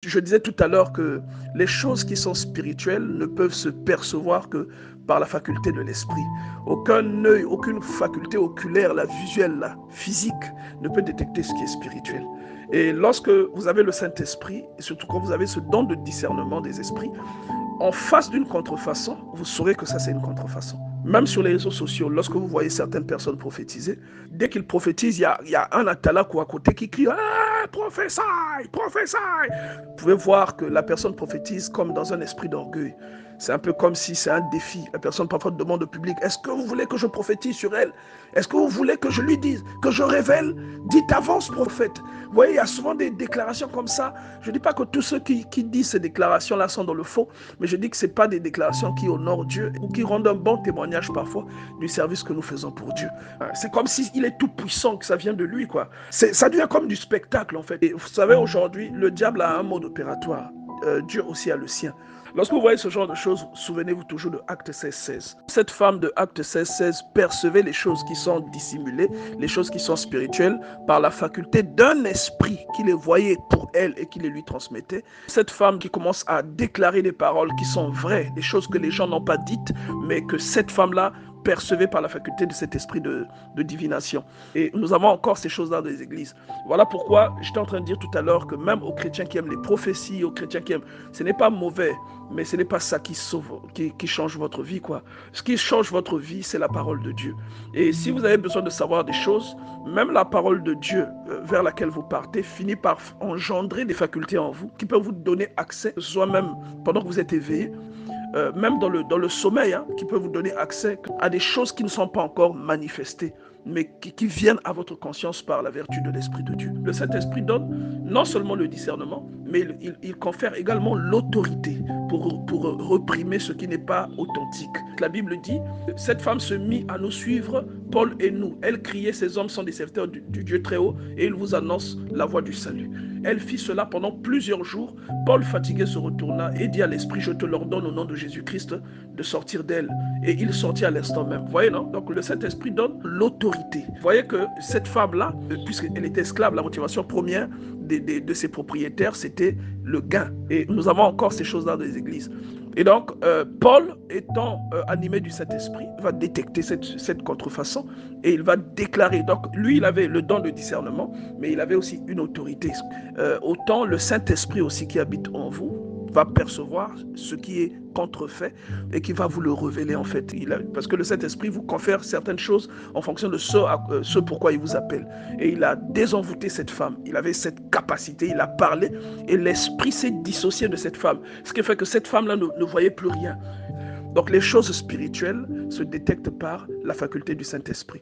Je disais tout à l'heure que les choses qui sont spirituelles ne peuvent se percevoir que par la faculté de l'esprit. Aucun œil, aucune faculté oculaire, la visuelle, la physique, ne peut détecter ce qui est spirituel. Et lorsque vous avez le Saint-Esprit, et surtout quand vous avez ce don de discernement des esprits, en face d'une contrefaçon, vous saurez que ça c'est une contrefaçon. Même sur les réseaux sociaux, lorsque vous voyez certaines personnes prophétiser, dès qu'ils prophétisent, il y a un atalakou à côté qui crie ah, prophétie, prophétie. Vous pouvez voir que la personne prophétise comme dans un esprit d'orgueil. C'est un peu comme si c'est un défi. La personne parfois demande au public, est-ce que vous voulez que je prophétise sur elle? Est-ce que vous voulez que je lui dise, que je révèle? Dites avance, prophète. Vous voyez, il y a souvent des déclarations comme ça. Je ne dis pas que tous ceux qui disent ces déclarations-là sont dans le faux, mais je dis que ce n'est pas des déclarations qui honorent Dieu ou qui rendent un bon témoignage parfois du service que nous faisons pour Dieu. C'est comme s'il est tout puissant, que ça vient de lui, quoi. Ça devient comme du spectacle, en fait. Et vous savez, aujourd'hui, le diable a un mode opératoire. Dieu aussi a le sien. Lorsque vous voyez ce genre de choses, souvenez-vous toujours de Acte 16:16. Cette femme de Acte 16:16 percevait les choses qui sont dissimulées, les choses qui sont spirituelles, par la faculté d'un esprit qui les voyait pour elle et qui les lui transmettait. Cette femme qui commence à déclarer des paroles qui sont vraies, des choses que les gens n'ont pas dites, mais que cette femme-là percevait par la faculté de cet esprit de divination. Et nous avons encore ces choses-là dans les églises. Voilà pourquoi j'étais en train de dire tout à l'heure que même aux chrétiens qui aiment les prophéties, aux chrétiens qui aiment, ce n'est pas mauvais, mais ce n'est pas ça qui sauve, qui change votre vie, quoi. Ce qui change votre vie, c'est la parole de Dieu. Et si vous avez besoin de savoir des choses, même la parole de Dieu vers laquelle vous partez finit par engendrer des facultés en vous qui peuvent vous donner accès, soit même pendant que vous êtes éveillé, même dans le sommeil, qui peut vous donner accès à des choses qui ne sont pas encore manifestées, mais qui viennent à votre conscience par la vertu de l'Esprit de Dieu. Le Saint-Esprit donne non seulement le discernement, mais il confère également l'autorité pour reprimer ce qui n'est pas authentique. La Bible dit, cette femme se mit à nous suivre, Paul et nous. Elle criait, ces hommes sont des serviteurs du Dieu très haut, et ils vous annoncent la voie du salut. Elle fit cela pendant plusieurs jours. Paul, fatigué, se retourna et dit à l'Esprit, je te l'ordonne au nom de Jésus-Christ de sortir d'elle. Et il sortit à l'instant même. Vous voyez, non? Donc le Saint-Esprit donne l'autorité. Vous voyez que cette femme-là, puisqu'elle était esclave, la motivation première de ses propriétaires, c'était le gain. Et nous avons encore ces choses-là dans les églises. Et donc, Paul, étant animé du Saint-Esprit, va détecter cette contrefaçon et il va déclarer. Donc, lui, il avait le don de discernement, mais il avait aussi une autorité. Autant le Saint-Esprit aussi qui habite en vous va percevoir ce qui est contrefait et qui va vous le révéler en fait. Parce que le Saint-Esprit vous confère certaines choses en fonction de ce pourquoi il vous appelle. Et il a désenvoûté cette femme. Il avait cette capacité, il a parlé et l'Esprit s'est dissocié de cette femme. Ce qui fait que cette femme-là ne voyait plus rien. Donc les choses spirituelles se détectent par la faculté du Saint-Esprit.